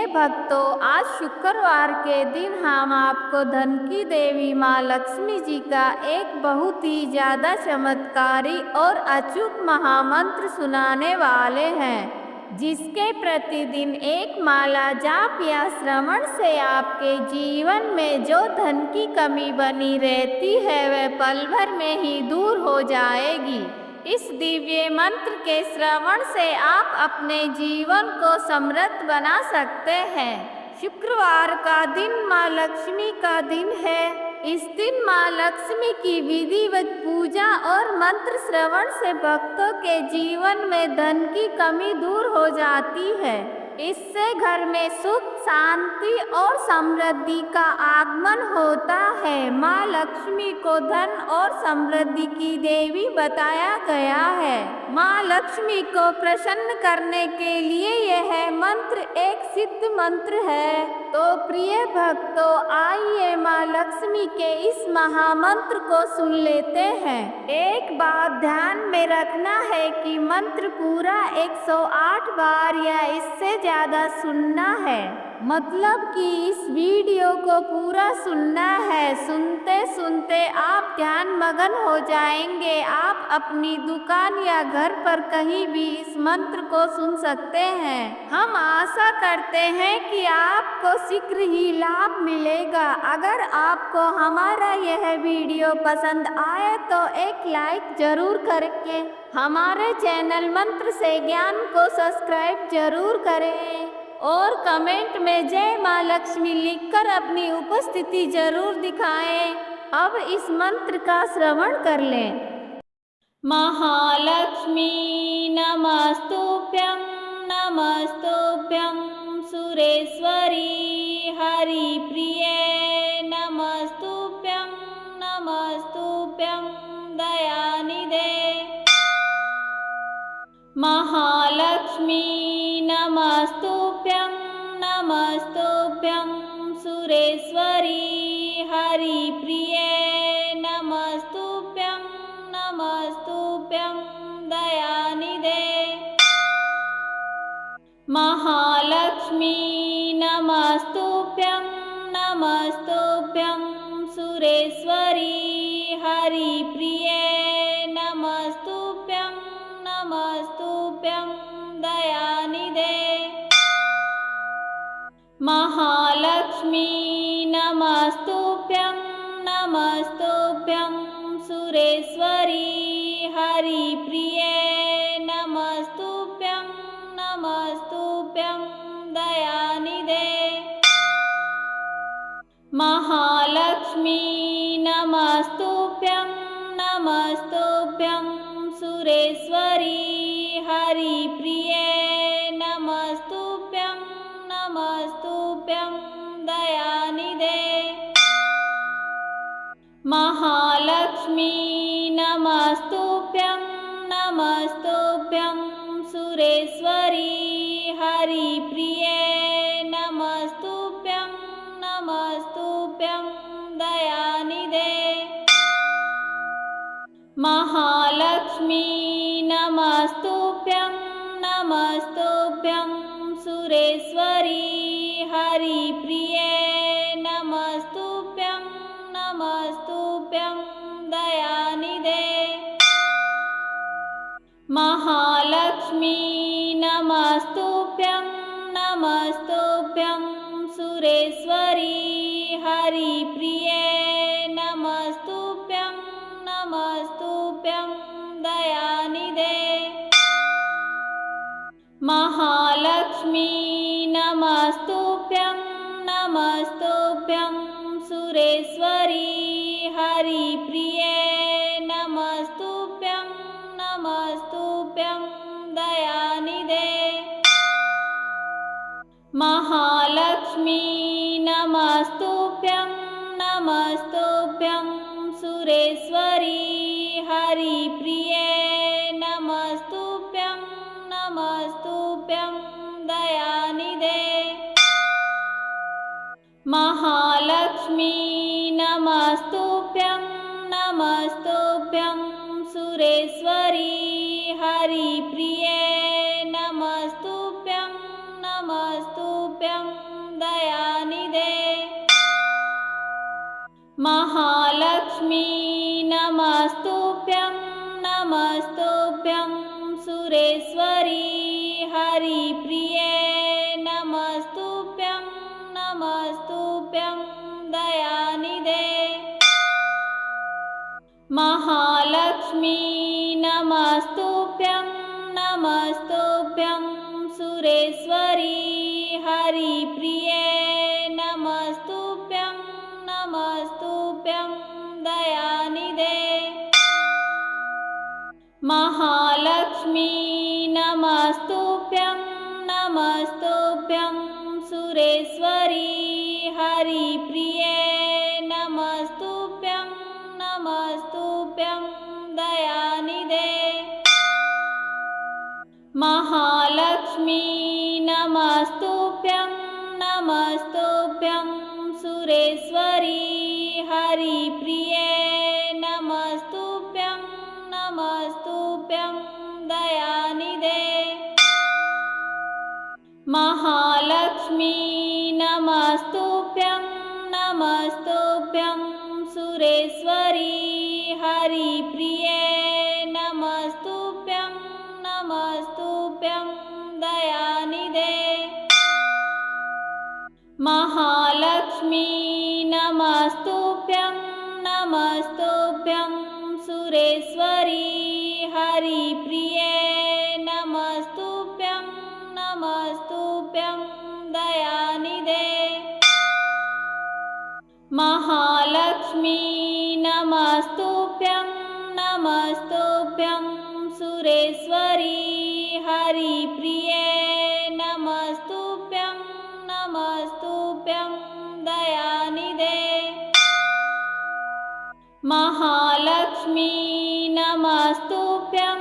भक्तों, आज शुक्रवार के दिन हम आपको धन की देवी माँ लक्ष्मी जी का एक बहुत ही ज़्यादा चमत्कारी और अचूक महामंत्र सुनाने वाले हैं, जिसके प्रतिदिन एक माला जाप या श्रवण से आपके जीवन में जो धन की कमी बनी रहती है वह पल भर में ही दूर हो जाएगी। इस दिव्य मंत्र के श्रवण से आप अपने जीवन को समृद्ध बना सकते हैं। शुक्रवार का दिन माँ लक्ष्मी का दिन है। इस दिन माँ लक्ष्मी की विधिवत पूजा और मंत्र श्रवण से भक्तों के जीवन में धन की कमी दूर हो जाती है। इससे घर में सुख, शांति और समृद्धि का आगमन होता है। माँ लक्ष्मी को धन और समृद्धि की देवी बताया गया है। माँ लक्ष्मी को प्रसन्न करने के लिए यह मंत्र एक सिद्ध मंत्र है। तो प्रिय भक्तों, आइए माँ लक्ष्मी के इस महामंत्र को सुन लेते हैं। एक बात ध्यान में रखना है कि मंत्र पूरा 108 बार या इससे ज़्यादा सुनना है, मतलब कि इस वीडियो को पूरा सुनना है। सुनते सुनते आप ध्यान मगन हो जाएंगे। आप अपनी दुकान या घर पर कहीं भी इस मंत्र को सुन सकते हैं। हम आशा करते हैं कि आपको शीघ्र ही लाभ मिलेगा। अगर आपको हमारा यह वीडियो पसंद आए तो एक लाइक जरूर करके हमारे चैनल मंत्र से ज्ञान को सब्सक्राइब जरूर करें और कमेंट में जय माँ लक्ष्मी लिखकर अपनी उपस्थिति जरूर दिखाएं। अब इस मंत्र का श्रवण कर लें। महालक्ष्मी नमस्तुभ्यं नमस्तुभ्यं सुरेश्वरी हरिप्रिये नमस्तुभ्यं नमस्तुभ्यं दयानिधे। महालक्ष्मी नमस्तुभ्यं नमस्तुभ्यं सुरेश्वरी हरिप्रिये नमस्तुभ्यं नमस्तुभ्यं दयानिधे। महालक्ष्मी नमस्तुभ्यं नमस्तुभ्यं सुरेश्वरी हरिप्रिये नमस्तुभ्यं नमस्तुभ्यं दयानिधे। महालक्ष्मी नमस्तुभ्यं नमस्तुभ्यं सुरेश्वरी हरिप्रिये नमस्तुभ्यं नमस्तुभ्यं दयानिधे। महालक्ष्मी नमस्तुभ्यं नमस्तुभ्यं सुरेश्वरी हरिप्रिये नमस्तुभ्यं नमस्तुभ्यं दयानिधे। महालक्ष्मी नमस्तुभ्यं नमस्तुभ्यं सुरेश्वरी हरिप्रिये नमस्तुभ्यं नमस्तुभ्यं दयानिधे। महालक्ष्मी नमस्तुभ्यं नमस्तुभ्यं सुरेश्वरी हरिप्रिये नमस्तुभ्यं नमस्तुभ्यं दयानिधे। महालक्ष्मी नमस्तुभ्यं नमस्तुभ्यं सुरेश्वरी हरिप्रिये नमस्तुभ्यं नमस्तुभ्यं दयानिधे। महालक्ष्मी नमस्तुभ्यं नमस्तुभ्यं सुरेश्वरी हरिप्रिये नमस्तुभ्यं नमस्तुभ्यं दयानिधे। महालक्ष्मी नमस्तुभ्यं नमस्तुभ्यं सुरेश्वरी हरिप्रिये नमस्तुभ्यं नमस्तुभ्यं दयानिधे। महालक्ष्मी नमस्तुभ्यं नमस्तुभ्यं सुरेश्वरी हरिप्रिये नमस्तुभ्यं नमस्तुभ्यं महालक्ष्मी नमस्तुभ्यं नमस्तुभ्यं सुरेश्वरी हरिप्रिये नमस्तुभ्यं नमस्तुभ्यं दयानिधे। महालक्ष्मी नमस्तुभ्यं नमस्तुभ्यं सुरेश्वरी हरिप्रिये नमस्तुभ्यं नमस्तुभ्यं दयानिधे। महालक्ष्मी नमस्तुभ्यं नमस्तुभ्यं सुरेश्वरी हरिप्रिये नमस्तुभ्यं नमस्तुभ्यं दयानिधे। महालक्ष्मी नमस्तुभ्यं नमस्तुभ्यं सुरेश्वरी हरिप्रिये नमस्तुभ्यं नमस्तुभ्यं दयानिधे। महालक्ष्मी नमस्तुभ्यं नमस्तुभ्यं सुरेश्वरी हरिप्रिये नमस्तुभ्यं नमस्तुभ्यं दयानिधे। महालक्ष्मी नमस्तुभ्यं नमस्तुभ्यं सुरेश्वरी हरिप्रिये नमस्तुभ्यं नमस्तुभ्यं दयानिधे। महालक्ष्मी नमस्तुभ्यं नमस्तुभ्यं सुरेश्वरी हरिप्रिये नमस्तुभ्यं नमस्तुभ्यं दयानिधे। महालक्ष्मी नमस्तुभ्यं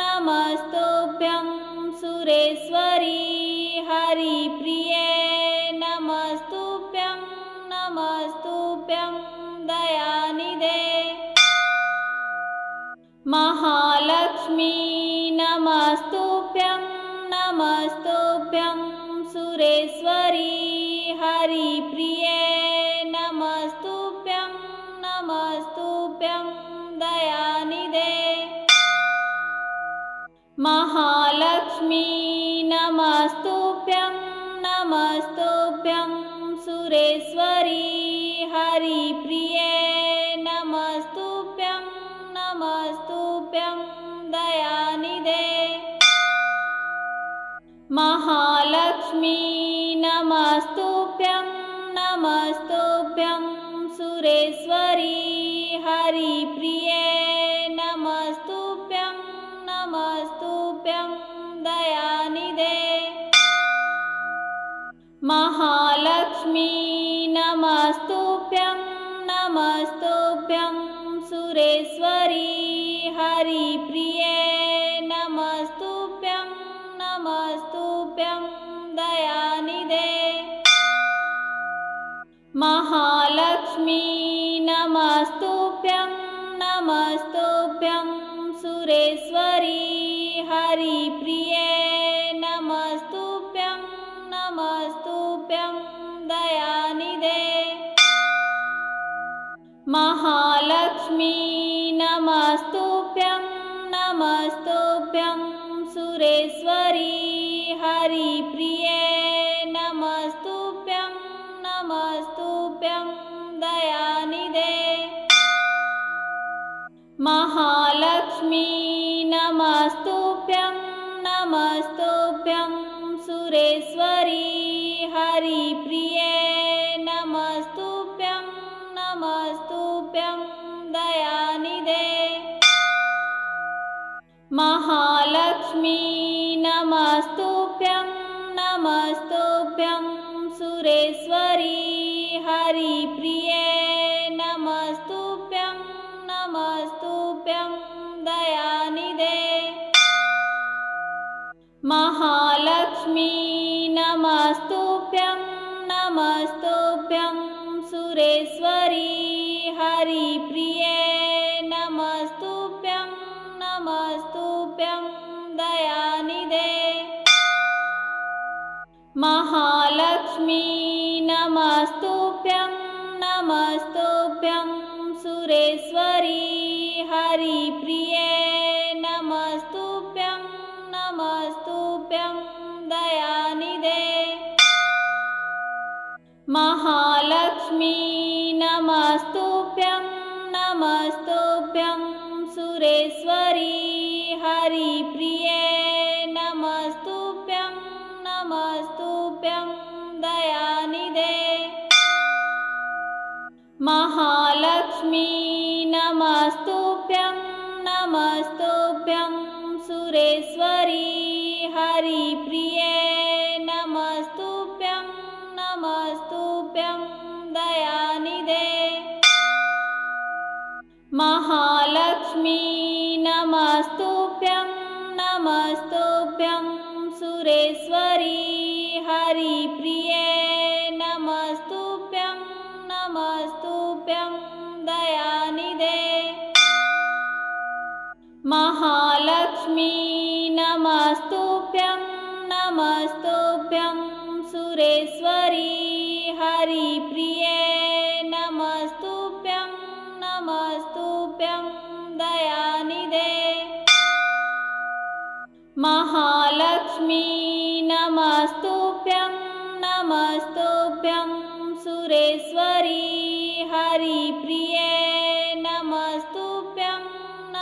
नमस्तुभ्यं सुरेश्वरी हरिप्रिये नमस्तुभ्यं नमस्तुभ्यं दयानिधे। महालक्ष्मी नमस्तुभ्यं नमस्तुभ्यं सुरेश्वरी हरिप्रिये नमस्तुभ्यं नमस्तुभ्यं दयानिधे। महालक्ष्मी नमस्तुभ्यं नमस्तुभ्यं सुरेश्वरी हरिप्रिये नमस्तुभ्यं नमस्तुभ्यं दयानिधे। महालक्ष्मी नमस्तुभ्यं नमस्तुभ्यं सुरेश्वरी हरिप्रिये नमस्तुभ्यं नमस्तुभ्यं दयानिधे। महालक्ष्मी नमस्तुभ्यं नमस्तुभ्यं सुरेश्वरी हरिप्रिये नमस्तुभ्यं नमस्तुभ्यं दयानिधे। महालक्ष्मी नमस्तुभ्यं नमस्तुभ्यं सुरेश्वरी हरिप्रिये नमस्तुभ्यं नमस्तुभ्यं दयानिधे। महालक्ष्मी नमस्तुभ्यं नमस्तुभ्यं सुरेश्वरी हरिप्रिये नमस्तुभ्यं नमस्तुभ्यं दयानिधे। महालक्ष्मी नमस्तुभ्यं नमस्तुभ्यं सुरेश्वरी हरिप्रिये नमस्तुभ्यं नमस्तुभ्यं दयानिधे। महालक्ष्मी नमस्तुभ्यं नमस्तुभ्यं सुरेश्वरी हरिप्रिये नमस्तुभ्यं नमस्तुभ्यं दयानिधे। महालक्ष्मी नमस्तुभ्यं नमस्तुभ्यं सुरेश्वरी हरिप्रिये नमस्तुभ्यं नमस्तुभ्यं दयानिधे। महालक्ष्मी नमस्तुभ्यं नमस्तुभ्यं सुरेश्वरी हरिप्रिये नमस्तुभ्यं नमस्तुभ्यं दयानिधे महालक्ष्मी नमस्तुभ्यं नमस्तुभ्यं सुरेश्वरी हरिप्रिये नमस्तुभ्यं नमस्तुभ्यं दयानिधे महालक्ष्मी नमस्तुभ्यं नमस्तुभ्यं सुरेश्वरी हरिप्रिये नमस्तुभ्यं नमस्तुभ्यं दयानिधे महालक्ष्मी नमस्तुभ्यं नमस्तुभ्यं सुरेश्वरी हरिप्रिये नमस्तुभ्यं नमस्तुभ्यं दयानिधे महालक्ष्मी नमस्तुभ्यं नमस्तुभ्यं सुरेश्वरी हरिप्रिये नमस्तुभ्यं नमस्तुभ्यं दयानिधे महालक्ष्मी नमस्तुभ्यं नमस्तुभ्यं सुरेश्वरी हरिप्रिये नमस्तुभ्यं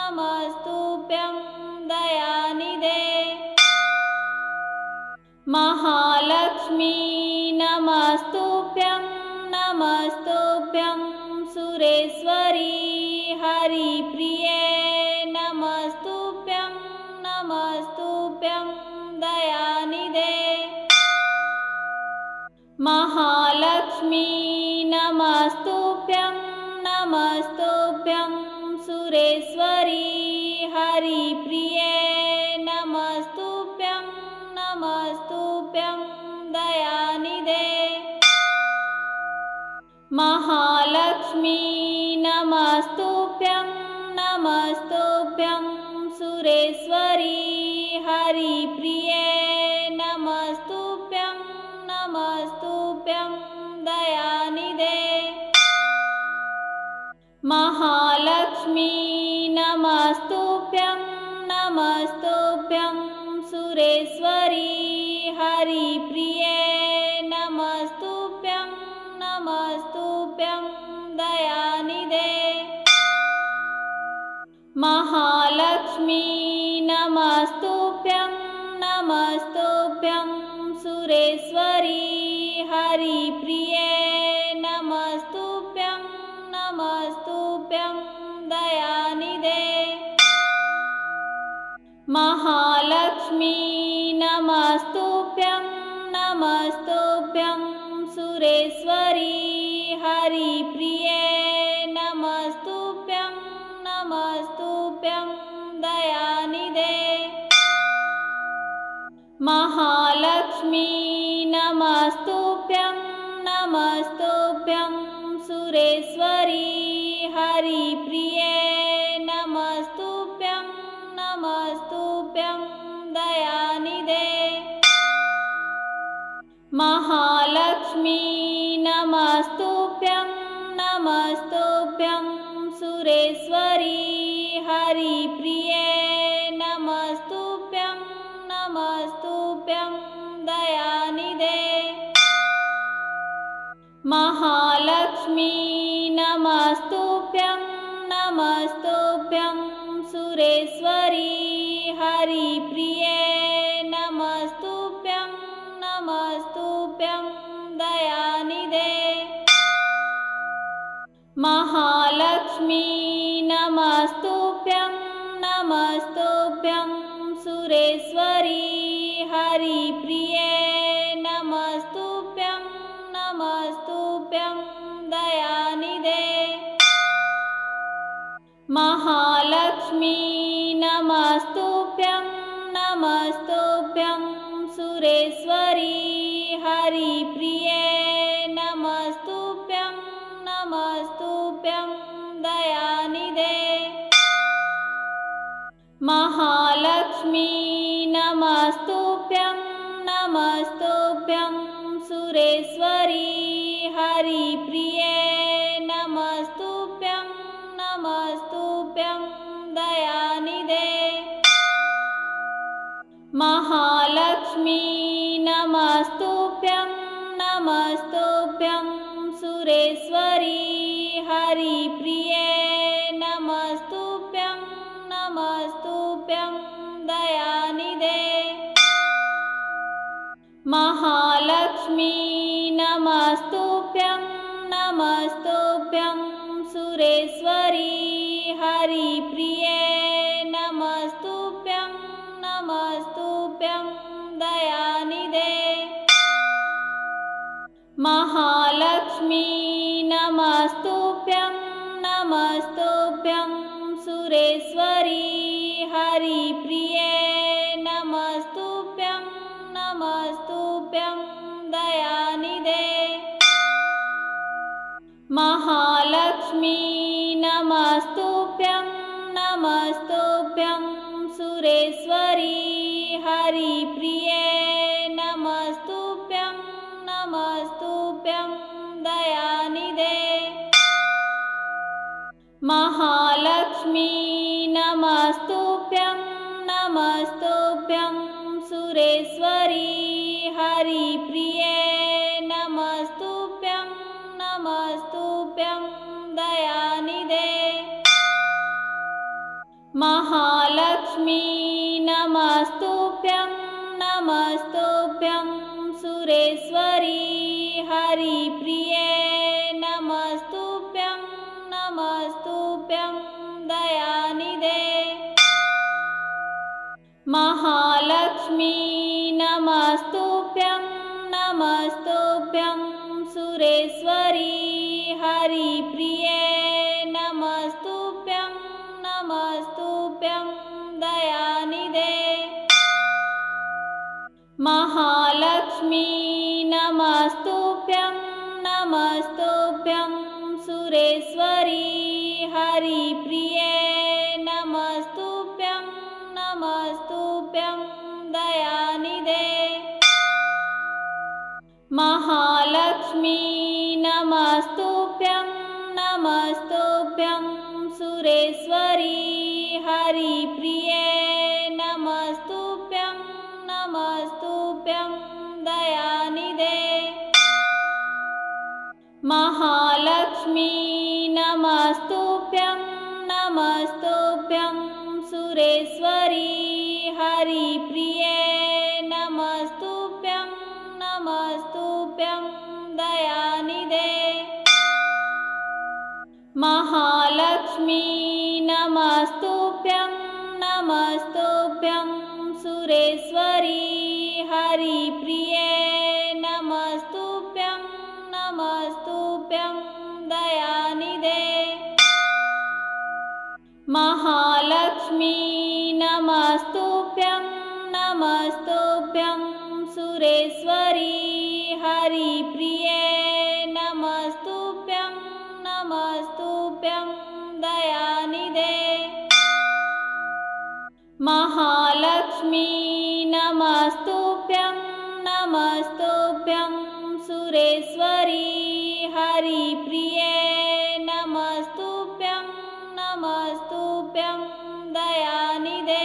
नमस्तुभ्यं दयानिधे महालक्ष्मी नमस्तुभ्यं नमस्तुभ्यं सुरेश्वरी हरिप्रिये नमस्तुभ्यं नमस्तुभ्यं दयानिधे महालक्ष्मी नमस्तुभ्यं नमस्तुभ्यं सुरेश्वरी हरिप्रिये नमस्तुभ्यं नमस्तुभ्यं दयानिधे महालक्ष्मी नमस्तुभ्यं नमस्तुभ्यं सुरेश्वरी हरिप्रिये नमस्तुभ्यं नमस्तुभ्यं दयानिधे महालक्ष्मी नमस्तुभ्यं नमस्तुभ्यं सुरेश्वरी हरिप्रिये नमस्तुभ्यं नमस्तुभ्यं दयानिधे महालक्ष्मी नमस्तुभ्यं नमस्तुभ्यं सुरेश्वरी हरिप्रिये नमस्तुभ्यं नमस्तुभ्यं दयानिधे महालक्ष्मी नमस्तुभ्यं नमस्तुभ्यं सुरेश्वरी हरिप्रिये नमस्तुभ्यं नमस्तुभ्यं दयानिधे महालक्ष्मी नमस्तुभ्यं नमस्तुभ्यं सुरेश्वरी हरिप्रिये नमस्तुभ्यं नमस्तुभ्यं दयानिधे महालक्ष्मी नमस्तुभ्यं नमस्तुभ्यं सुरेश्वरी हरिप्रिये नमस्तुभ्यं नमस्तुभ्यं दयानिधे महालक्ष्मी नमस्तुभ्यं नमस्तुभ्यं सुरेश्वरी हरिप्रिये नमस्तुभ्यं नमस्तुभ्यं दयानिधे महालक्ष्मी नमस्तुभ्यं नमस्तुभ्यं सुरेश्वरी हरिप्रिये नमस्तुभ्यं नमस्तुभ्यं दयानिधे महालक्ष्मी नमस्तुभ्यं नमस्तुभ्यं सुरेश्वरी हरिप्रिये नमस्तुभ्यं नमस्तुभ्यं दयानिधे महालक्ष्मी नमस्तुभ्यं नमस्तुभ्यं सुरेश्वरी हरिप्रिये महालक्ष्मी नमस्तुभ्यं नमस्तुभ्यं सुरेश्वरी हरिप्रिये नमस्तुभ्यं नमस्तुभ्यं दयानिधे। महालक्ष्मी नमस्तुभ्यं नमस्तुभ्यं सुरेश्वरी हरिप्रिये नमस्तुभ्यं नमस्तुभ्यं दयानिधे। महालक्ष्मी नमस्तुभ्यं नमस्तुभ्यं सुरेश्वरी हरिप्रिये नमस्तुभ्यं नमस्तुभ्यं दयानिधे। महालक्ष्मी नमस्तुभ्यं नमस्तुभ्यं सुरेश्वरी हरिप्रिये नमस्तुभ्यं नमस्तुभ्यं दयानिधे। महालक्ष्मी नमस्तुभ्यं नमस्तुभ्यं सुरेश्वरी हरिप्रिये नमस्तुभ्यं नमस्तुभ्यं दयानिधे। महालक्ष्मी नमस्तुभ्यं नमस्तुभ्यं सुरेश्वरी हरिप्रिये नमस्तुभ्यं नमस्तुभ्यं दयानिधे। महालक्ष्मी नमस्तुभ्यं नमस्तुभ्यं सुरेश्वरी हरिप्रिये नमस्तुभ्यं नमस्तुभ्यं दयानिधे। महालक्ष्मी नमस्तुभ्यं नमस्तुभ्यं सुरेश्वरी हरिप्रिये नमस्तुभ्यं नमस्तुभ्यं दयानिधे। महालक्ष्मी नमस्तुभ्यं नमस्तुभ्यं सुरेश्वरी हरिप्रिये नमस्तुभ्यं नमस्तुभ्यं दयानिधे। महालक्ष्मी नमस्तुभ्यं नमस्तुभ्यं सुरेश्वरी हरिप्रिये नमस्तुभ्यं नमस्तुभ्यं दयानिधे। महालक्ष्मी नमस्तुभ्यं नमस्तुभ्यं सुरेश्वरी हरिप्रिये नमस्तुभ्यं नमस्तुभ्यं दयानिधे। महालक्ष्मी नमस्तुभ्यं नमस्तुभ्यं सुरेश्वरी हरिप्रिये नमस्तुभ्यं नमस्तुभ्यं दयानिधे। महालक्ष्मी नमस्तुभ्यं नमस्तुभ्यं सुरेश्वरी हरिप्रिये नमस्तुभ्यं नमस्तुभ्यं दयानिधे।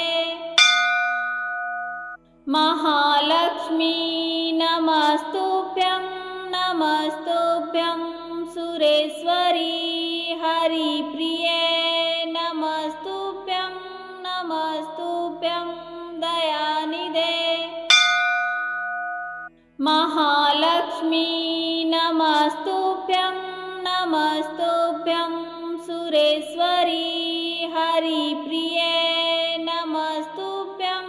महालक्ष्मी नमस्तुभ्यं नमस्तुभ्यं सुरेश्वरी हरिप्रिये नमस्तुभ्यं नमस्तुभ्यं दयानिधे। महालक्ष्मी नमस्तुभ्यं नमस्तुभ्यं सुरेश्वरी हरिप्रिये नमस्तुभ्यं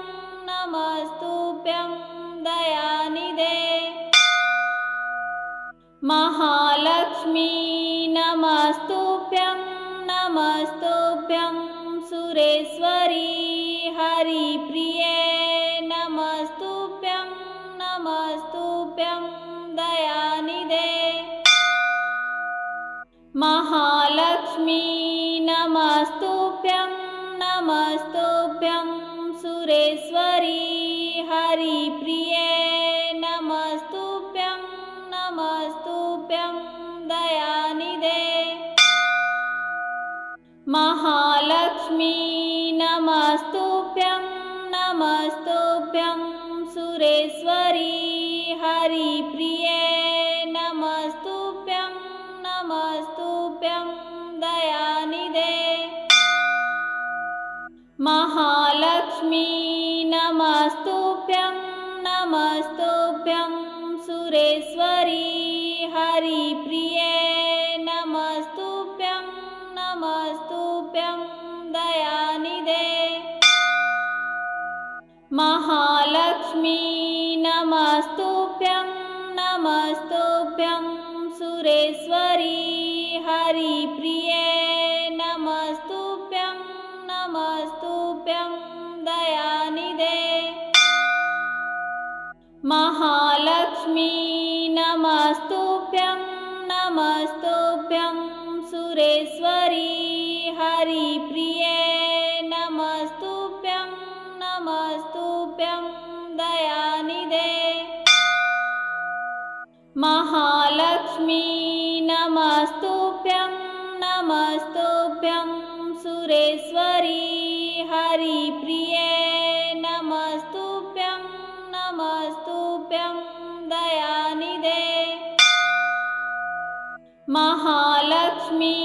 नमस्तुभ्यं दयानिधे। महालक्ष्मी नमस्तुभ्यं नमस्तुभ्यं सुरेश्वरी हरिप्रिये नमस्तुभ्यं नमस्तुभ्यं दयानिधे। महालक्ष्मी नमस्तुभ्यं नमस्तुभ्यं सुरेश्वरी हरिप्रिये नमस्तुभ्यं नमस्तुभ्यं दयानिधे। महालक्ष्मी नमस्तुभ्यं नमस्तुभ्यं सुरेश्वरी हरिप्रिये नमस्तुभ्यं नमस्तुभ्यं दयानिधे महालक्ष्मी नमस्तुभ्यं नमस्तुभ्यं सुरेश्वरी हरिप्रिये नमस्तुभ्यं नमस्तुभ्यं दयानिधे महालक्ष्मी नमस्तुभ्यं नमस्तुभ्यं सुरेश्वरी हरिप्रिये नमस्तुभ्यं नमस्तुभ्यं दयानिधे महालक्ष्मी नमस्तुभ्यं नमस्तुभ्यं सुरेश्वरी हरिप्रिये नमस्तुभ्यं नमस्तुभ्यं दयानिधे महालक्ष्मी नमस्तुभ्यं नमस्तुभ्यं सुरेश्वरी हरिप्रिये नमस्तुभ्यं नमस्तुभ्यं दयानिधे महालक्ष्मी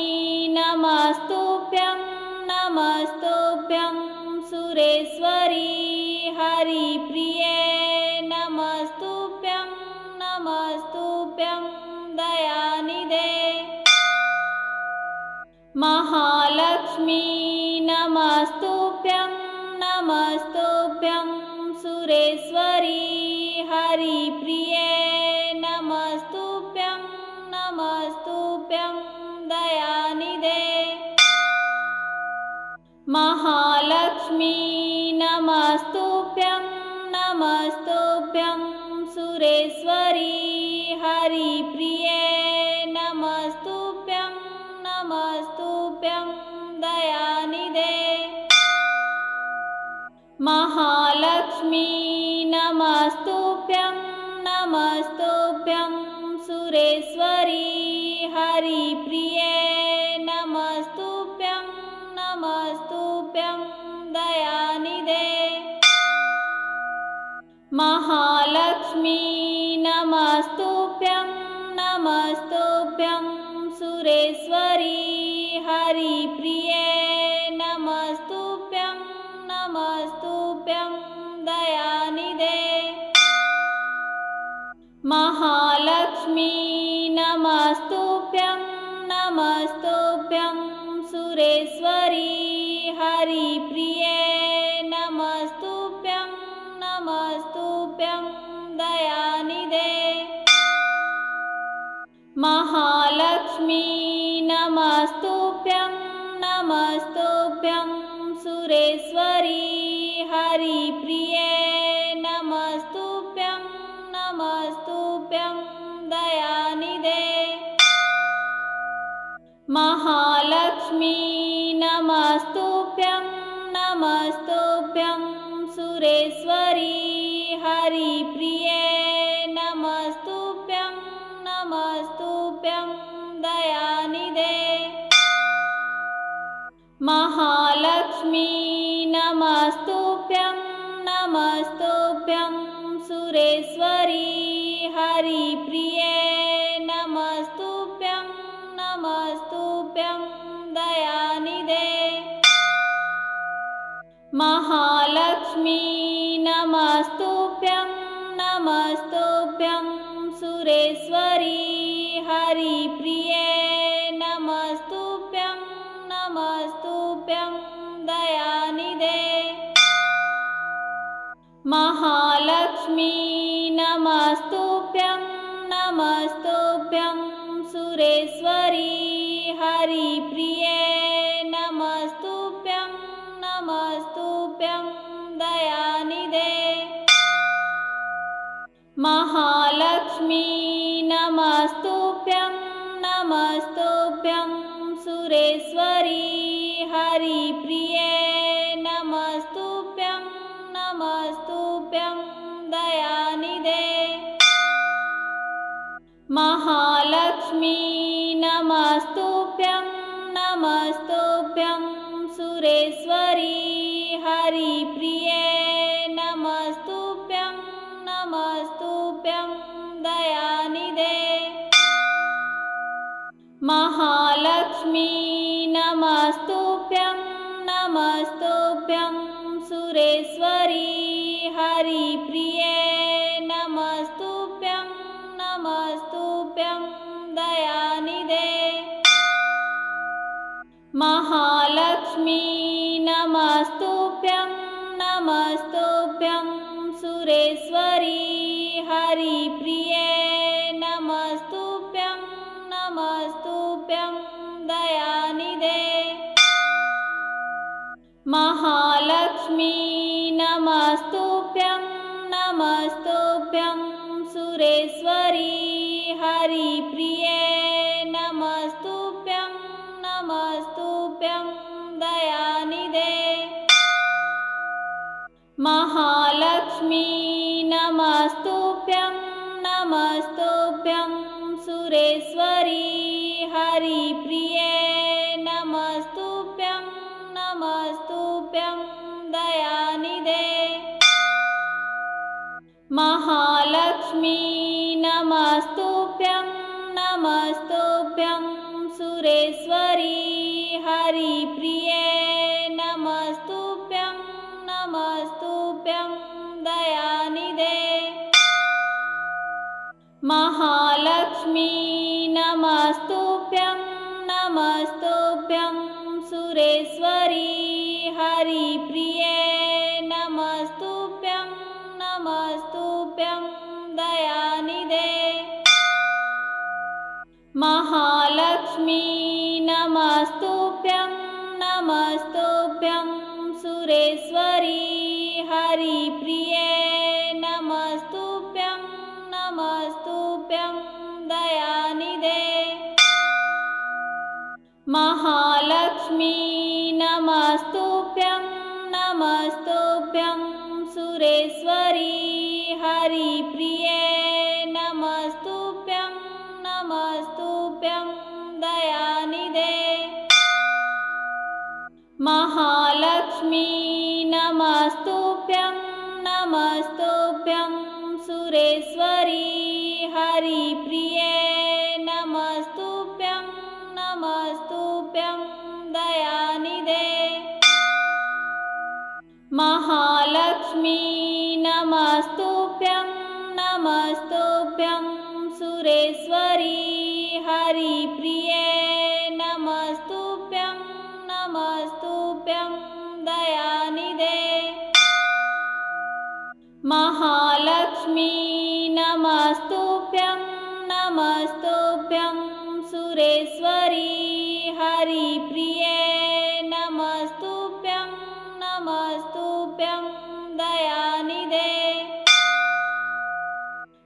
नमस्तुभ्यं नमस्तुभ्यं सुरेश्वरी हरिप्रिये नमस्तुभ्यं नमस्तुभ्यं दयानिधे महालक्ष्मी नमस्तुभ्यं नमस्तुभ्यं सुरेश्वरी हरिप्रिये नमस्तुभ्यं नमस्तुभ्यं दयानिधे महालक्ष्मी नमस्तुभ्यं नमस्तुभ्यं सुरेश्वरी हरिप्रिये नमस्तुभ्यं नमस्तुभ्यं दयानिधे महालक्ष्मी नमस्तुभ्यं नमस्तुभ्यं सुरेश्वरी हरिप्रिये नमस्तुभ्यं नमस्तुभ्यं दयानिधे महालक्ष्मी नमस्तुभ्यं नमस्तुभ्यं सुरेश्वरी हरिप्रिये नमस्तुभ्यं नमस्तुभ्यं दयानिधे महालक्ष्मी नमस्तुभ्यं नमस्तुभ्यं सुरेश्वरी हरिप्रिये नमस्तुभ्यं नमस्तुभ्यं दयानिधे महालक्ष्मी नमस्तुभ्यं नमस्तुभ्यं सुरेश्वरी हरिप्रिये नमस्तुभ्यं नमस्तुभ्यं दयानिधे महालक्ष्मी नमस्तुभ्यं नमस्तुभ्यं सुरेश्वरी हरिप्रिये नमस्तुभ्यं नमस्तुभ्यं दयानिधे महालक्ष्मी नमस्तुभ्यं नमस्तुभ्यं सुरेश्वरी हरिप्रिये नमस्तुभ्यं नमस्तुभ्यं दयानिधे महालक्ष्मी नमस्तुभ्यं नमस्तुभ्यं सुरेश्वरी हरिप्रिये नमस्तुभ्यं नमस्तुभ्यं दयानिधे महालक्ष्मी नमस्तुभ्यं नमस्तुभ्यं सुरेश्वरी हरिप्रिये नमस्तुभ्यं नमस्तुभ्यं दयानिधे महालक्ष्मी नमस्तुभ्यं नमस्तुभ्यं सुरेश्वरी हरिप्रिये नमस्तुभ्यं नमस्तुभ्यं दयानिधे महालक्ष्मी नमस्तुभ्यं नमस्तुभ्यं सुरेश्वरी हरिप्रिये महालक्ष्मी नमस्तुभ्यं नमस्तुभ्यं सुरेश्वरी हरिप्रिये नमस्तुभ्यं नमस्तुभ्यं दयानिधे। महालक्ष्मी नमस्तुभ्यं नमस्तुभ्यं सुरेश्वरी हरिप्रिये नमस्तुभ्यं नमस्तुभ्यं दयानिधे। महालक्ष्मी नमस्तुभ्यं नमस्तुभ्यं सुरेश्वरी हरिप्रिये नमस्तुभ्यं नमस्तुभ्यं दयानिधे। महालक्ष्मी नमस्तुभ्यं नमस्तुभ्यं सुरेश्वरी हरिप्रिये नमस्तुभ्यं नमस्तुभ्यं दयानिधे। महालक्ष्मी नमस्तुभ्यं नमस्तुभ्यं सुरेश्वरी हरिप्रिये नमस्तुभ्यं नमस्तुभ्यं दयानिधे। महालक्ष्मी नमस्तुभ्यं नमस्तुभ्यं सुरेश्वरी हरिप्रिये नमस्तुभ्यं नमस्तुभ्यं दयानिधे। महालक्ष्मी नमस्तुभ्यं नमस्तुभ्यं सुरेश्वरी हरिप्रिये नमस्तुभ्यं नमस्तुभ्यं दयानिधे। महालक्ष्मी नमस्तुभ्यं नमस्तुभ्यं सुरेश्वरी हरिप्रिये नमस्तुभ्यं नमस्तुभ्यं दयानिधे। महालक्ष्मी नमस्तुभ्यं नमस्तुभ्यं सुरेश्वरी हरिप्रिये नमस्तुभ्यं नमस्तुभ्यं दयानिधे। महालक्ष्मी नमस्तुभ्यं नमस्तुभ्यं सुरेश्वरी हरिप्रिये नमस्तुभ्यं नमस्तुभ्यं दयानिधे। महालक्ष्मी नमस्तुभ्यं नमस्तुभ्यं सुरेश्वरी हरिप्रिये नमस्तुभ्यं नमस्तुभ्यं दयानिधे।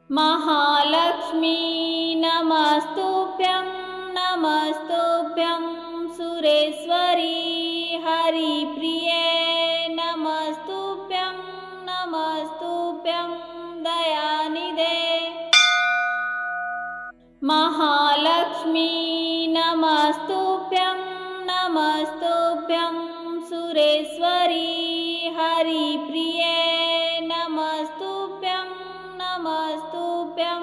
महालक्ष्मी नमस्तुभ्यं नमस्तुभ्यं सुरेश्वरी हरिप्रिये नमस्तुभ्यं नमस्तुभ्यं दयानिधे। महालक्ष्मी नमस्तुभ्यं नमस्तुभ्यं सुरेश्वरी हरिप्रिये नमस्तुभ्यं नमस्तुभ्यं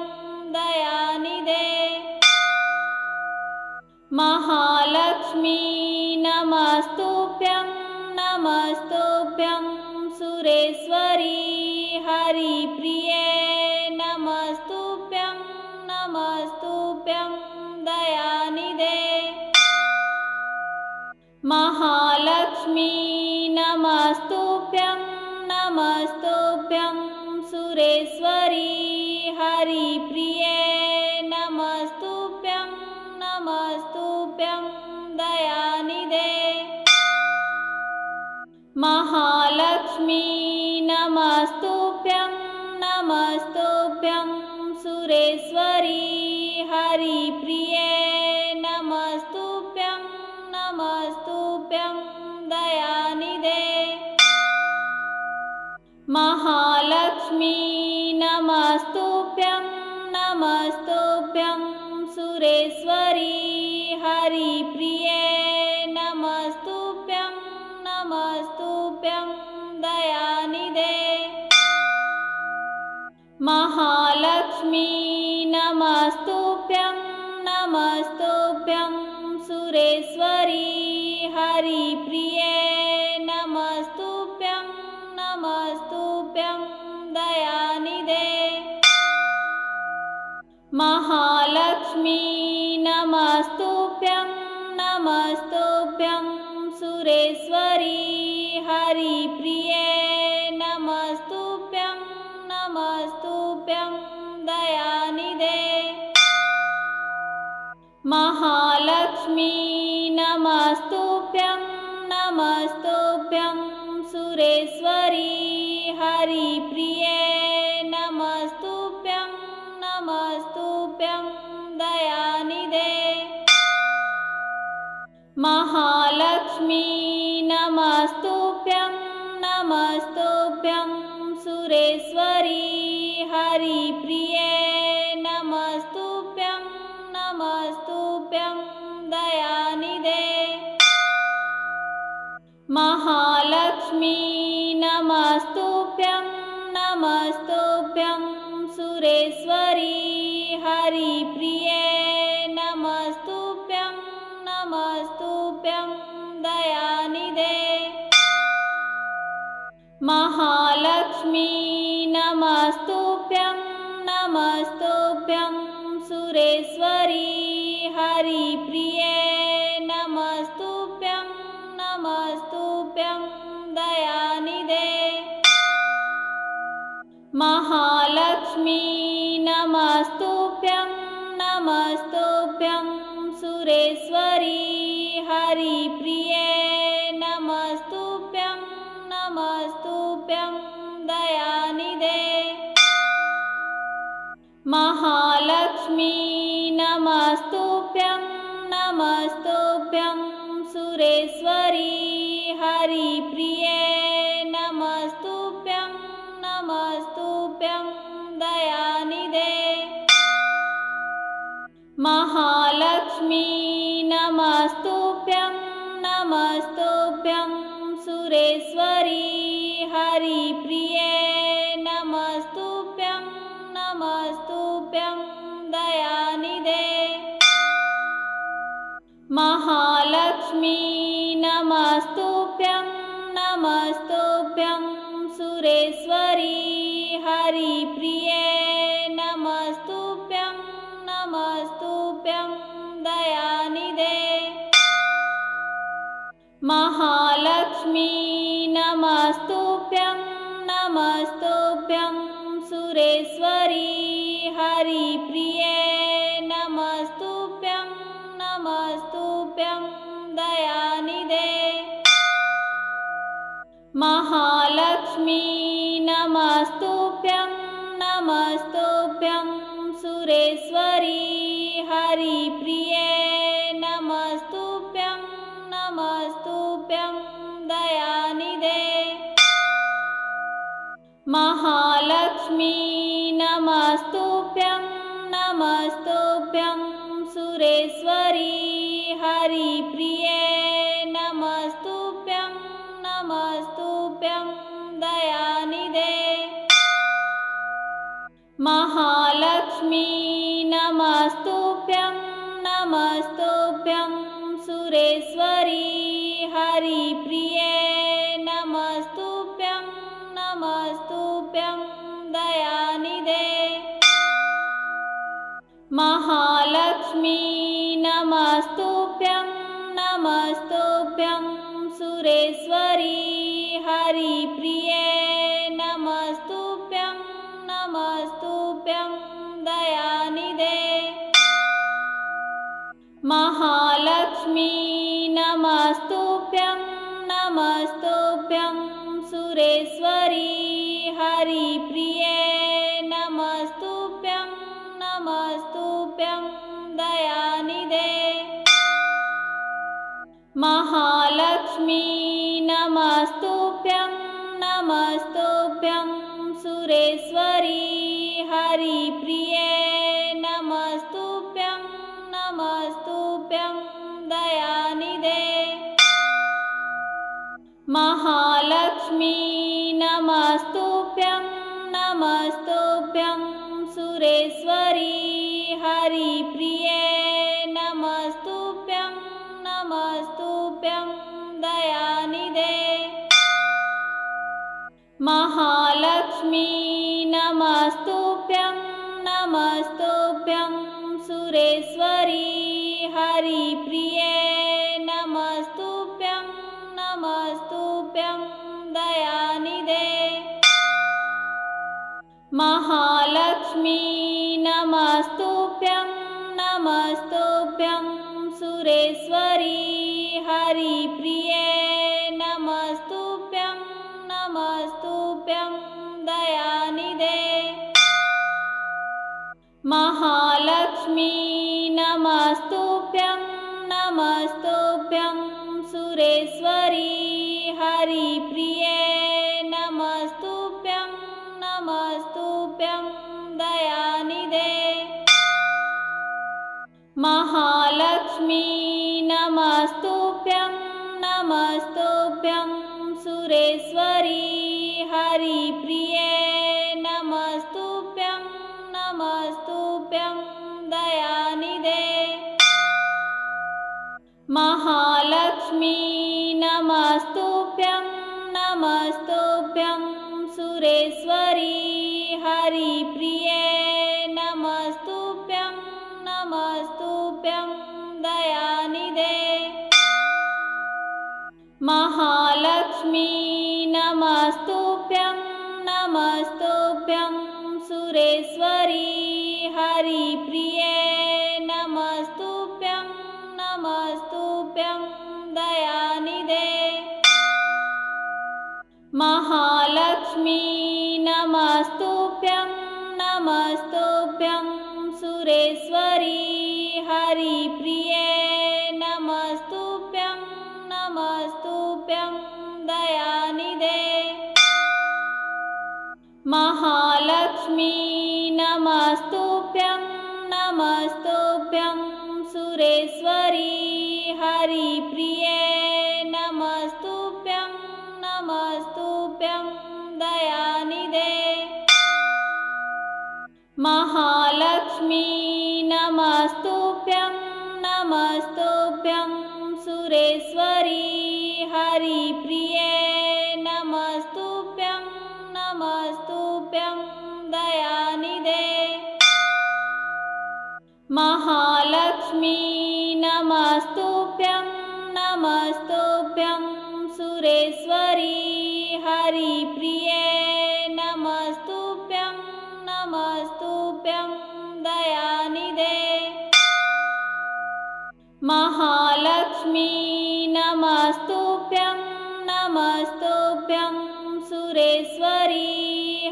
दयानिधे। महालक्ष्मी नमस्तुभ्यं नमस्तुभ्यं सुरेश्वरी हरिप्रिये नमस्तुभ्यं नमस्तुभ्यं दयानिधे। महालक्ष्मी नमस्तुभ्यं नमस्तुभ्यं सुरेश्वरी हरिप्रिये नमस्तुभ्यं नमस्तुभ्यं दयानिधे। महालक्ष्मी नमस्तुभ्यं नमस्तुभ्यं सुरेश्वरी हरिप्रिये नमस्तुभ्यं नमस्तुभ्यं दयानिधे। महालक्ष्मी नमस्तुभ्यं नमस्तुभ्यं सुरेश्वरी हरिप्रिये नमस्तुभ्यं नमस्तुभ्यं दयानिधे। महालक्ष्मी नमस्तुभ्यं नमस्तुभ्यं सुरेश्वरी हरिप्रिये नमस्तुभ्यं नमस्तुभ्यं दयानिधे महालक्ष्मी नमस्तुभ्यं नमस्तुभ्यं सुरेश्वरी हरिप्रिये नमस्तुभ्यं नमस्तुभ्यं दयानिधे महालक्ष्मी नमस्तुभ्यं नमस्तुभ्यं सुरेश्वरी हरिप्रिये नमस्तुभ्यं नमस्तुभ्यं दयानिधे महालक्ष्मी नमस्तुभ्यं नमस्तुभ्यं सुरेश्वरी हरिप्रिये नमस्तुभ्यं नमस्तुभ्यं दयानिधे महालक्ष्मी नमस्तुभ्यं नमस्तुभ्यं सुरेश्वरी हरिप्रिये नमस्तुभ्यं नमस्तुभ्यं दयानिधे महालक्ष्मी नमस्तुभ्यं नमस्तुभ्यं सुरेश्वरी हरिप्रिये नमस्तुभ्यं नमस्तुभ्यं दयानिधे महालक्ष्मी नमस्तुभ्यं नमस्तुभ्यं सुरेश्वरी हरिप्रिये नमस्तुभ्यं नमस्तुभ्यं दयानिधे महालक्ष्मी नमस्तुभ्यं नमस्तुभ्यं सुरेश्वरी हरिप्रिये नमस्तुभ्यं नमस्तुभ्यं दयानिधे महालक्ष्मी नमस्तुभ्यं नमस्तुभ्यं सुरेश्वरी हरिप्रिये नमस्तुभ्यं नमस्तुभ्यं दयानिधे महालक्ष्मी नमस्तुभ्यं नमस्तुभ्यं सुरेश्वरी हरिप्रिये नमस्तुभ्यं नमस्तुभ्यं दयानिधे महालक्ष्मी नमस्तुभ्यं नमस्तुभ्यं सुरेश्वरी हरिप्रिये नमस्तुभ्यं नमस्तुभ्यं दयानिधे महालक्ष्मी नमस्तुभ्यं नमस्तुभ्यं सुरेश्वरी हरिप्रिये नमस्तुभ्यं नमस्तुभ्यं दयानिधे महालक्ष्मी नमस्तुभ्यं नमस्तुभ्यं सुरेश्वरी हरिप्रिये नमस्तुभ्यं नमस्तुभ्यं दयानिधे महालक्ष्मी नमस्तुभ्यं नमस्तुभ्यं सुरेश्वरी हरिप्रिये नमस्तुभ्यं नमस्तुभ्यं दयानिधे महालक्ष्मी नमस्तुभ्यं नमस्तुभ्यं सुरेश्वरी हरिप्रिये नमस्तुभ्यं नमस्तुभ्यं दयानिधे महालक्ष्मी नमस्तुभ्यं नमस्तुभ्यं सुरेश्वरी हरिप्रिये नमस्तुभ्यं नमस्तुभ्यं दयानिधे महालक्ष्मी नमस्तुभ्यं नमस्तुभ्यं सुरेश्वरी हरिप्रिये नमस्तुभ्यं नमस्तुभ्यं दयानिधे महालक्ष्मी नमस्तुभ्यं नमस्तुभ्यं सुरेश्वरी हरिप्रिये नमस्तु महालक्ष्मी नमस्तुभ्यं नमस्तुभ्यं सुरेश्वरी हरिप्रिये नमस्तुभ्यं नमस्तुभ्यं दयानिधे। महालक्ष्मी नमस्तुभ्यं नमस्तुभ्यं सुरेश्वरी हरिप्रिये नमस्तुभ्यं नमस्तुभ्यं दयानिधे। महालक्ष्मी नमस्तुभ्यं नमस्तुभ्यं सुरेश्वरी हरिप्रिये नमस्तुभ्यं नमस्तुभ्यं दयानिधे। महालक्ष्मी नमस्तुभ्यं नमस्तुभ्यं सुरेश्वरी हरिप्रिये नमस्तुभ्यं नमस्तुभ्यं दयानिधे। महालक्ष्मी नमस्तुभ्यं नमस्तुभ्यं सुरेश्वरी हरिप्रिये नमस्तुभ्यं नमस्तुभ्यं दयानिधे। महालक्ष्मी नमस्तुभ्यं नमस्तुभ्यं सुरेश्वरी हरिप्रिये नमस्तुभ्यं नमस्तुभ्यं दयानिधे। महालक्ष्मी नमस्तुभ्यं नमस्तुभ्यं सुरेश्वरी हरिप्रिये नमस्तुभ्यं नमस्तुभ्यं दयानिधे। महालक्ष्मी नमस्तुभ्यं नमस्तुभ्यं सुरेश्वरी हरिप्रिये नमस्तुभ्यं नमस्तुभ्यं दयानिधे। महालक्ष्मी नमस्तुभ्यं नमस्तुभ्यं सुरेश्वरी हरिप्रिये नमस्तुभ्यं नमस्तुभ्यं दयानिधे। महालक्ष्मी नमस्तुभ्यं नमस्तुभ्यं सुरेश्वरी हरिप्रिये नमस्तुभ्यं नमस्तुभ्यं दयानिधे। महालक्ष्मी नमस्तुभ्यं नमस्तुभ्यं सुरेश्वरी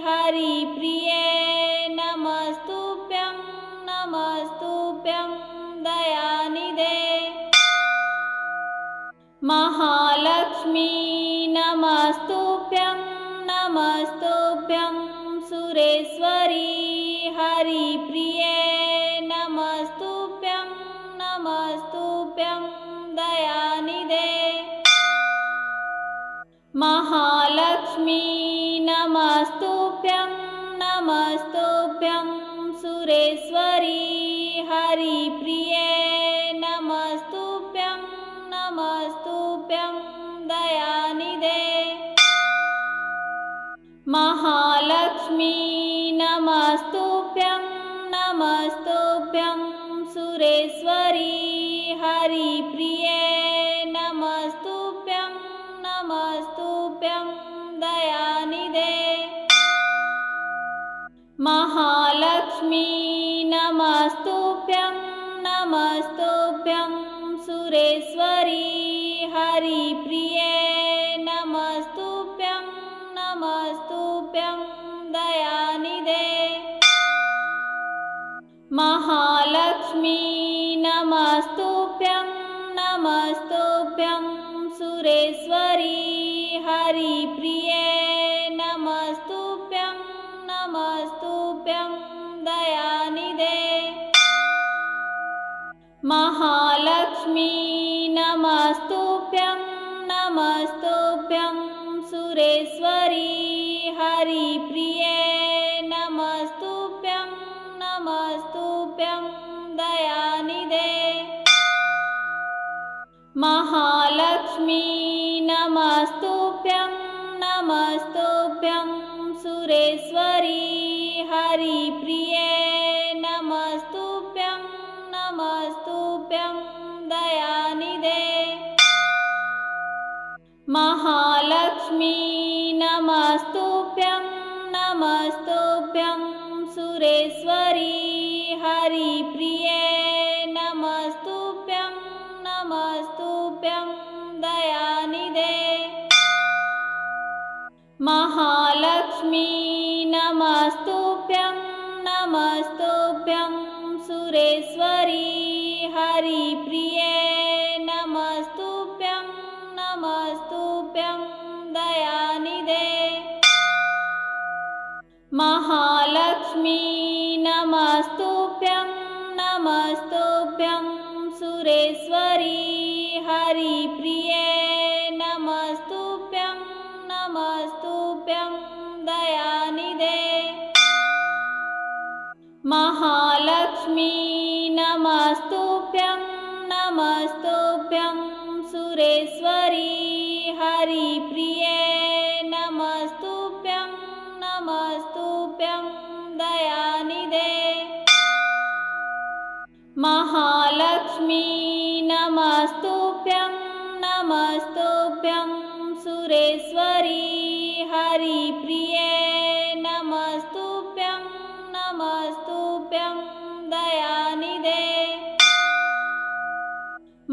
हरिप्रिये नमस्तुभ्यं नमस्तुभ्यं दयानिधे। महालक्ष्मी नमस्तुभ्यं नमस्तुभ्यं सुरेश्वरी हरिप्रिये नमस्तुभ्यं नमस्तुभ्यं दयानिधे। महालक्ष्मी नमस्तुभ्यं नमस्तुभ्यं सुरेश्वरी हरिप्रिये नमस्तुभ्यं नमस्तुभ्यं दयानिधे। महालक्ष्मी नमस्तुभ्यं नमस्तुभ्यं सुरेश्वरी हरिप्रिये नमस्तुभ्यं नमस्तुभ्यं दयानिधे। महालक्ष्मी नमस्तुभ्यं नमस्तुभ्यं सुरेश्वरी हरिप्रिये नमस्तुभ्यं नमस्तुभ्यं दयानिधे। महालक्ष्मी नमस्तुभ्यं नमस्तुभ्यं सुरेश्वरी हरिप्रिये नमस्तुभ्यं नमस्तुभ्यं दयानिधे। महालक्ष्मी नमस्तुभ्यं नमस्तुभ्यं सुरेश्वरी हरिप्रिये नमस्तुभ्यं नमस्तुभ्यं दयानिधे। महालक्ष्मी नमस्तुभ्यं नमस्तुभ्यं सुरेश्वरी हरिप्रिये नमस्तुभ्यं नमस्तुभ्यं दयानिधे महालक्ष्मी नमस्तुभ्यं नमस्तुभ्यं सुरेश्वरी हरिप्रिये नमस्तुभ्यं नमस्तुभ्यं दयानिधे महालक्ष्मी नमस्तुभ्यं नमस्तुभ्यं सुरेश्वरी हरिप्रिये नमस्तुभ्यं नमस्तुभ्यं दयानिधे महालक्ष्मी नमस्तुभ्यं नमस्तुभ्यं सुरेश्वरी हरिप्रिये नमस्तुभ्यं नमस्तुभ्यं दयानिधे महालक्ष्मी नमस्तुभ्यं नमस्तुभ्यं सुरेश्वरी हरिप्रिये नमस्तुभ्यं नमस्तुभ्यं दयानिधे महालक्ष्मी नमस्तुभ्यं नमस्तुभ्यं सुरेश्वरी हरिप्रिये नमस्तुभ्यं नमस्तुभ्यं दयानिधे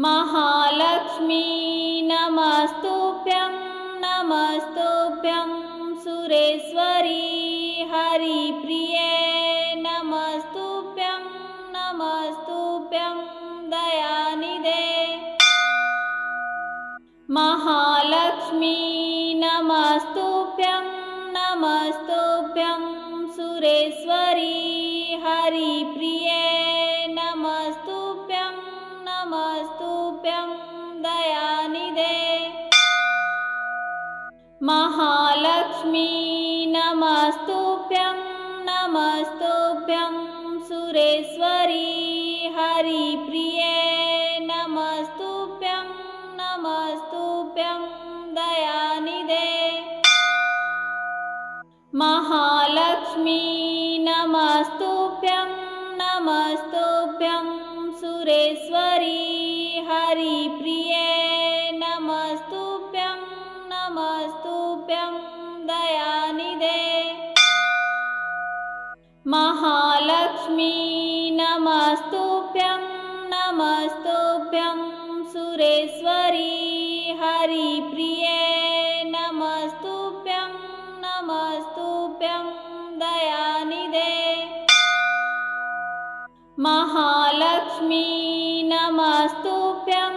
महालक्ष्मी नमस्तुभ्यं नमस्तुभ्यं सुरेश्वरी हरिप्रिये नमस्तुभ्यं नमस्तुभ्यं दयानिधे महालक्ष्मी नमस्तुभ्यं नमस्तुभ्यं सुरेश्वरी हरिप्रिये नमस्तुभ्यं नमस्तुभ्यं दयानिधे महालक्ष्मी नमस्तुभ्यं नमस्तुभ्यं सुरेश्वरी हरिप्रिये नमस्तुभ्यं नमस्तुभ्यं दयानिधे महालक्ष्मी नमस्तुभ्यं नमस्तुभ्यं सुरेश्वरी हरिप्रिये नमस्तुभ्यं नमस्तुभ्यं दयानिधे महालक्ष्मी नमस्तुभ्यं नमस्तुभ्यं सुरेश्वरी हरिप्रिये नमस्तुभ्यं नमस्तुभ्यं दयानिधे महालक्ष्मी नमस्तुभ्यं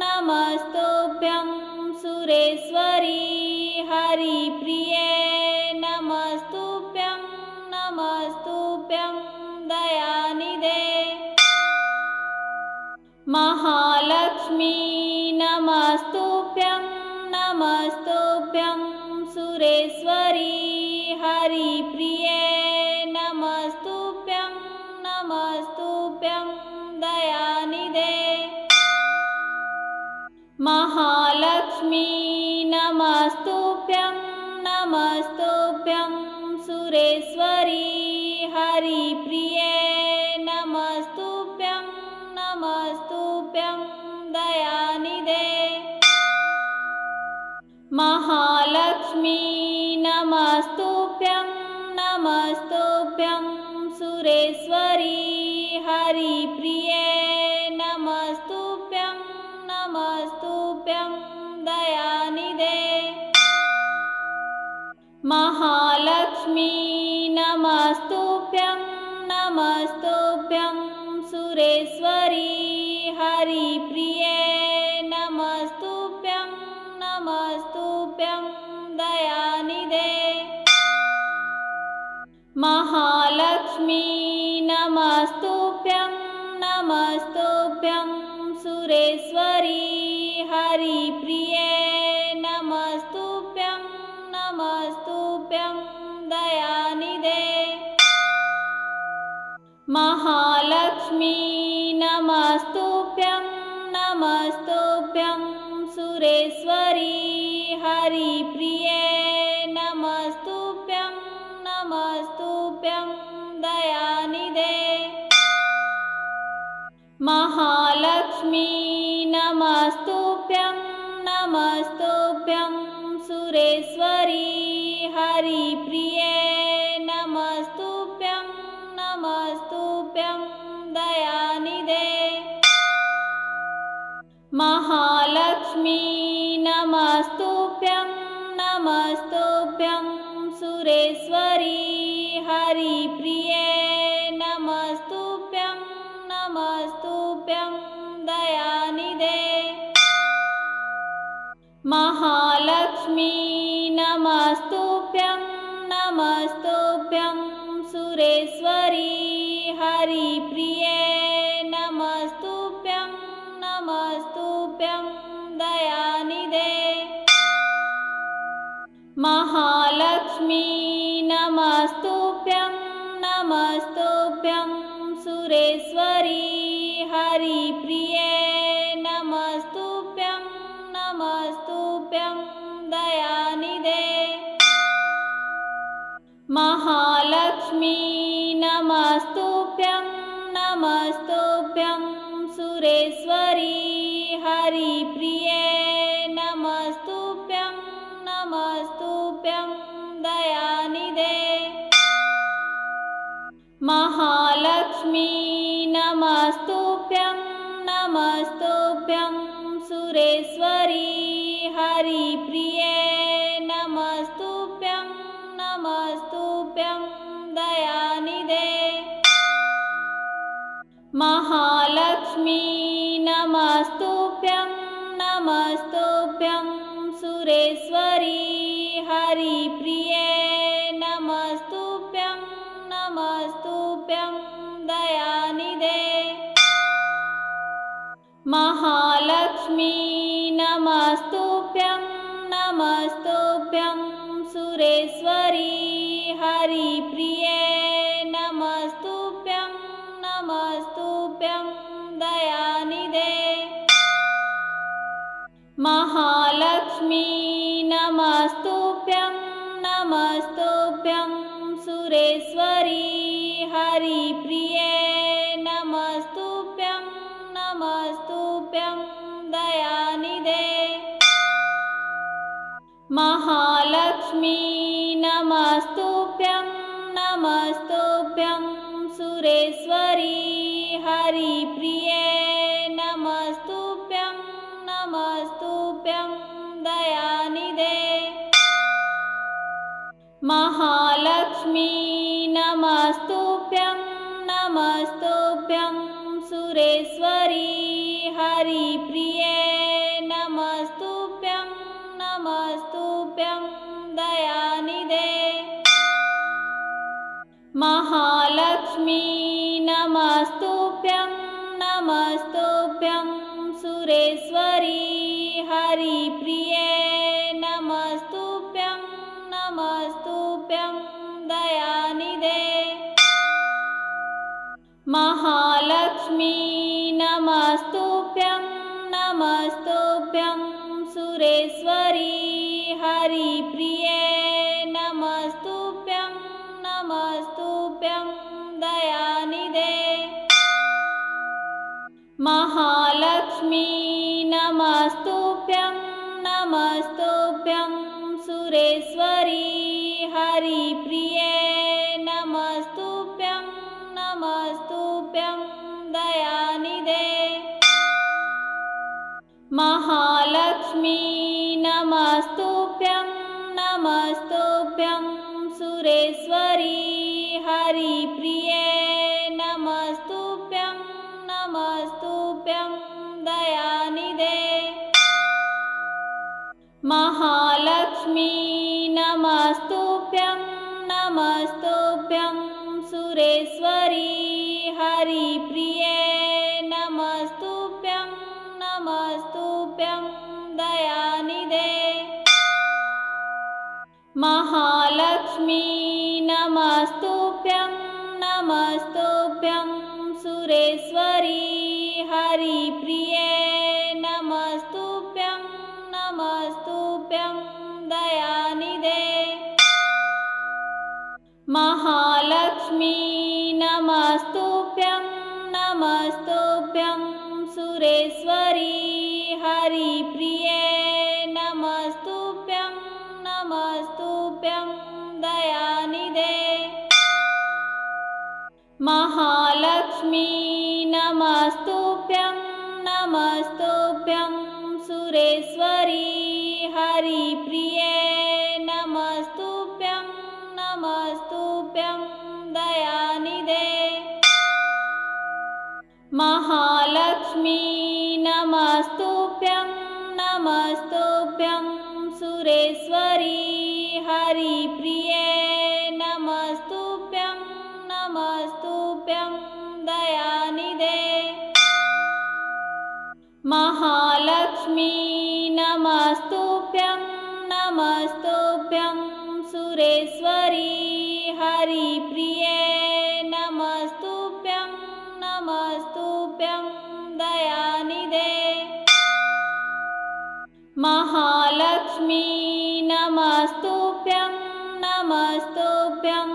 नमस्तुभ्यं सुरेश्वरी हरिप्रिये नमस्तुभ्यं नमस्तुभ्यं दयानिधे महालक्ष्मी नमस्तुभ्यं नमस्तुभ्यं सुरेश्वरी हरिप्रिये नमस्तुभ्यं नमस्तुभ्यं दयानिधे महालक्ष्मी नमस्तुभ्यं नमस्तुभ्यं सुरेश्वरी हरिप्रिये नमस्तुभ्यं नमस्तुभ्यं दयानिधे महालक्ष्मी नमस्तुभ्यं नमस्तुभ्यं सुरेश्वरी हरिप्रिये नमस्तुभ्यं नमस्तुभ्यं दयानिधे महालक्ष्मी नमस्तुभ्यं नमस्तुभ्यं सुरेश्वरी हरिप्रिये नमस्तुभ्यं नमस्तुभ्यं दयानिधे महालक्ष्मी नमस्तुभ्यं नमस्तुभ्यं सुरेश्वरी हरिप्रिये नमस्तुभ्यं नमस्तुभ्यं दयानिधे महालक्ष्मी नमस्तुभ्यं नमस्तुभ्यं सुरेश्वरी हरिप्रिये नमस्तुभ्यं दयानिधे। महालक्ष्मी नमस्तुभ्यं नमस्तुभ्यं सुरेश्वरी हरिप्रिये नमस्तुभ्यं नमस्तुभ्यं दयानिधे। महालक्ष्मी नमस्तुभ्यं नमस्तुभ्यं सुरेश्वरी हरिप्रिये नमस्तुभ्यं नमस्तुभ्यं दयानिधे। महालक्ष्मी नमस्तुभ्यं नमस्तुभ्यं सुरेश्वरी हरिप्रिये नमस्तुभ्यं नमस्तुभ्यं दयानिधे। महालक्ष्मी नमस्तुभ्यं नमस्तुभ्यं सुरेश्वरी हरिप्रिये नमस्तुभ्यं नमस्तुभ्यं दयानिधे। महालक्ष्मी नमस्तुभ्यं नमस्तुभ्यं सुरेश्वरी हरिप्रिये नमस्तुभ्यं नमस्तुभ्यं दयानिधे। महालक्ष्मी नमस्तुभ्यं नमस्तुभ्यं सुरेश्वरी हरिप्रिये नमस्तुभ्यं नमस्तुभ्यं दयानिधे। महालक्ष्मी नमस्तुभ्यं नमस्तुभ्यं सुरेश्वरी हरिप्रिये नमस्तुभ्यं नमस्तुभ्यं दयानिधे। महालक्ष्मी नमस्तुभ्यं नमस्तुभ्यं सुरेश्वरी हरिप्रिये नमस्तुभ्यं नमस्तुभ्यं दयानिधे। महालक्ष्मी नमस्तुभ्यं नमस्तुभ्यं सुरेश्वरी हरिप्रिये नमस्तुभ्यं नमस्तुभ्यं दयानिधे। महालक्ष्मी नमस्तुभ्यं नमस्तुभ्यं सुरेश्वरी हरिप्रिये नमस्तुभ्यं नमस्तुभ्यं दयानिधे। महालक्ष्मी नमस्तुभ्यं नमस्तुभ्यं सुरेश्वरी हरिप्रिये नमस्तुभ्यं नमस्तुभ्यं दयानिधे। महालक्ष्मी नमस्तुभ्यं नमस्तुभ्यं सुरेश्वरी हरिप्रिये नमस्तुभ्यं नमस्तुभ्यं दयानिधे। महालक्ष्मी नमस्तुभ्यं नमस्तुभ्यं सुरेश्वरी हरिप्रिये नमस्तुभ्यं नमस्तुभ्यं दयानिधे। महालक्ष्मी नमस्तुभ्यं नमस्तुभ्यं सुरेश्वरी हरिप्रिये नमस्तुभ्यं नमस्तुभ्यं दयानिधे। महालक्ष्मी नमस्तुभ्यं नमस्तुभ्यं सुरेश्वरी हरिप्रिये नमस्तुभ्यं नमस्तुभ्यं दयानिधे। महालक्ष्मी नमस्तुभ्यं नमस्तुभ्यं सुरेश्वरी हरिप्रिये नमस्तुभ्यं नमस्तुभ्यं दयानिधे। महालक्ष्मी नमस्तुभ्यं नमस्तुभ्यं सुरेश्वरी हरिप्रिये नमस्तुभ्यं नमस्तुभ्यं दयानिधे। महालक्ष्मी नमस्तुभ्यं नमस्तुभ्यं सुरेश्वरी हरिप्रिये नमस्तुभ्यं नमस्तुभ्यं दयानिधे। महालक्ष्मी नमस्तुभ्यं नमस्तुभ्यं सुरेश्वरी हरिप्रिये नमस्तुभ्यं नमस्तुभ्यं दयानिधे। महालक्ष्मी नमस्तुभ्यं नमस्तुभ्यं सुरेश्वरी हरिप्रिये नमस्तुभ्यं नमस्तुभ्यं दयानिधे। महालक्ष्मी नमस्तुभ्यं नमस्तुभ्यं सुरेश्वरी हरिप्रिये नमस्तुभ्यं नमस्तुभ्यं दयानिधे। महालक्ष्मी नमस्तुभ्यं नमस्तुभ्यं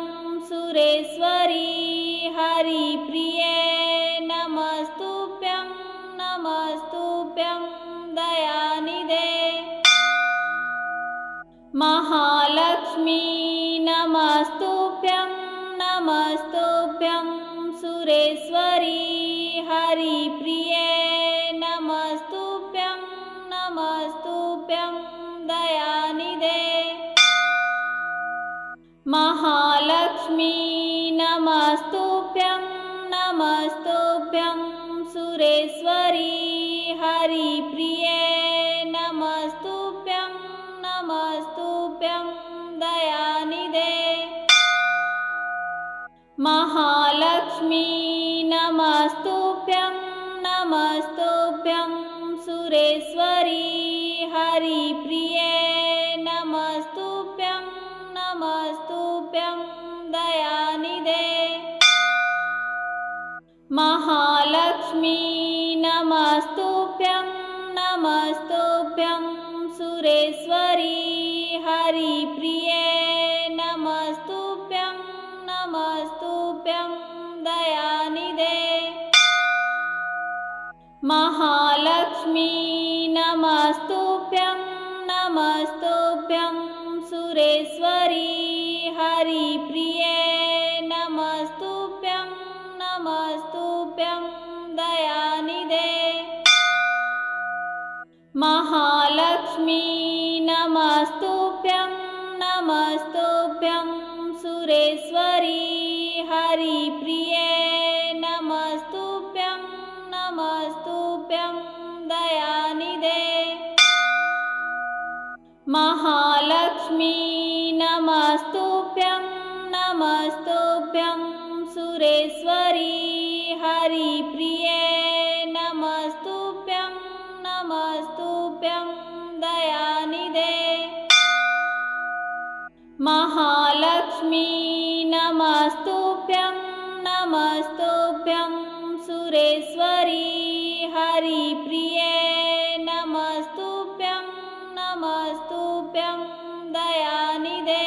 सुरेश्वरी हरिप्रिये नमस्तुभ्यं नमस्तुभ्यं दयानिधे। महालक्ष्मी नमस्तुभ्यं नमस्तुभ्यं सुरेश्वरी हरिप्रिये नमस्तुभ्यं नमस्तुभ्यं दयानिधे। महालक्ष्मी नमस्तुभ्यं नमस्तुभ्यं सुरेश्वरी हरिप्रिये नमस्तुभ्यं नमस्तुभ्यं दयानिधे। महालक्ष्मी नमस्तुभ्यं नमस्तुभ्यं सुरेश्वरी हरिप्रिये नमस्तुभ्यं नमस्तुभ्यं दयानिधे। महालक्ष्मी नमस्तुभ्यं नमस्तुभ्यं सुरेश्वरी हरिप्रिये नमस्तुभ्यं नमस्तुभ्यं दयानिधे। महालक्ष्मी नमस्तुभ्यं नमस्तुभ्यं सुरेश्वरी हरिप्रिये नमस्तुभ्यं नमस्तुभ्यं दयानिधे। महालक्ष्मी नमस्तुभ्यं नमस्तुभ्यं सुरेश्वरी हरिप्रिये नमस्तुभ्यं नमस्तुभ्यं दयानिधे। महालक्ष्मी नमस्तुभ्यं नमस्तुभ्यं सुरेश्वरी हरिप्रिये नमस्तुभ्यं नमस्तुभ्यं दयानिधे। महालक्ष्मी नमस्तुभ्यं नमस्तुभ्यं सुरेश्वरी हरिप्रिये नमस्तुभ्यं नमस्तुभ्यं दयानिधे।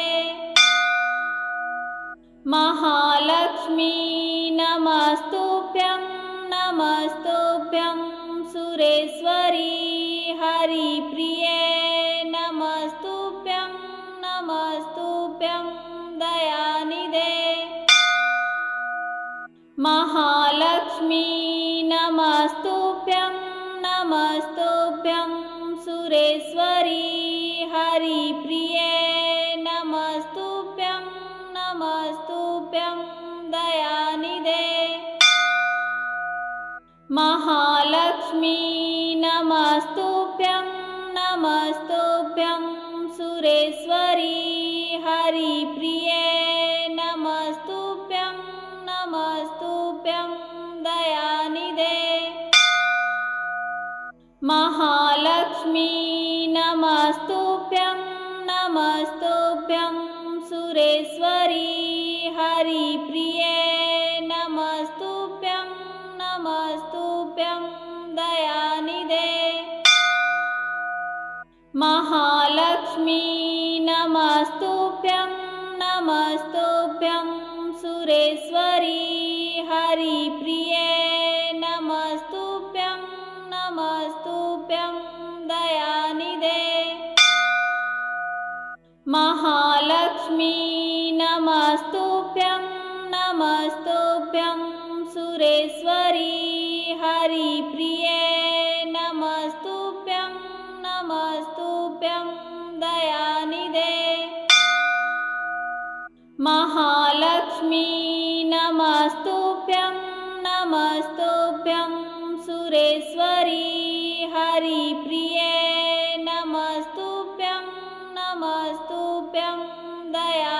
महालक्ष्मी नमस्तुभ्यं नमस्तुभ्यं सुरेश्वरी हरिप्रिये नमस्तुभ्यं नमस्तुभ्यं दयानिधे। महालक्ष्मी नमस्तुभ्यं नमस्तुभ्यं सुरेश्वरी हरिप्रिये नमस्तुभ्यं नमस्तुभ्यं दयानिधे। महालक्ष्मी नमस्तुभ्यं नमस्तुभ्यं सुरेश्वरी हरिप्रिये नमस्तुभ्यं नमस्तुभ्यं दयानिधे। महालक्ष्मी नमस्तुभ्यं नमस्तुभ्यं सुरेश्वरी हरिप्रिये नमस्तुभ्यं नमस्तुभ्यं दयानिधे। महालक्ष्मी नमस्तुभ्यं नमस्तुभ्यं नमस्तुभ्यं सुरेश्वरी हरिप्रिये नमस्तुभ्यं नमस्तुभ्यं दयानिधे महालक्ष्मी नमस्तुभ्यं नमस्तुभ्यं सुरेश्वरी हरिप्रिये नमस्तुभ्यं नमस्तुभ्यं दयानिधे महालक्ष्मी नमस्तुभ्यं नमस्तुभ्यं सुरेश्वरी हरिप्रिये नमस्तुभ्यं नमस्तुभ्यं दया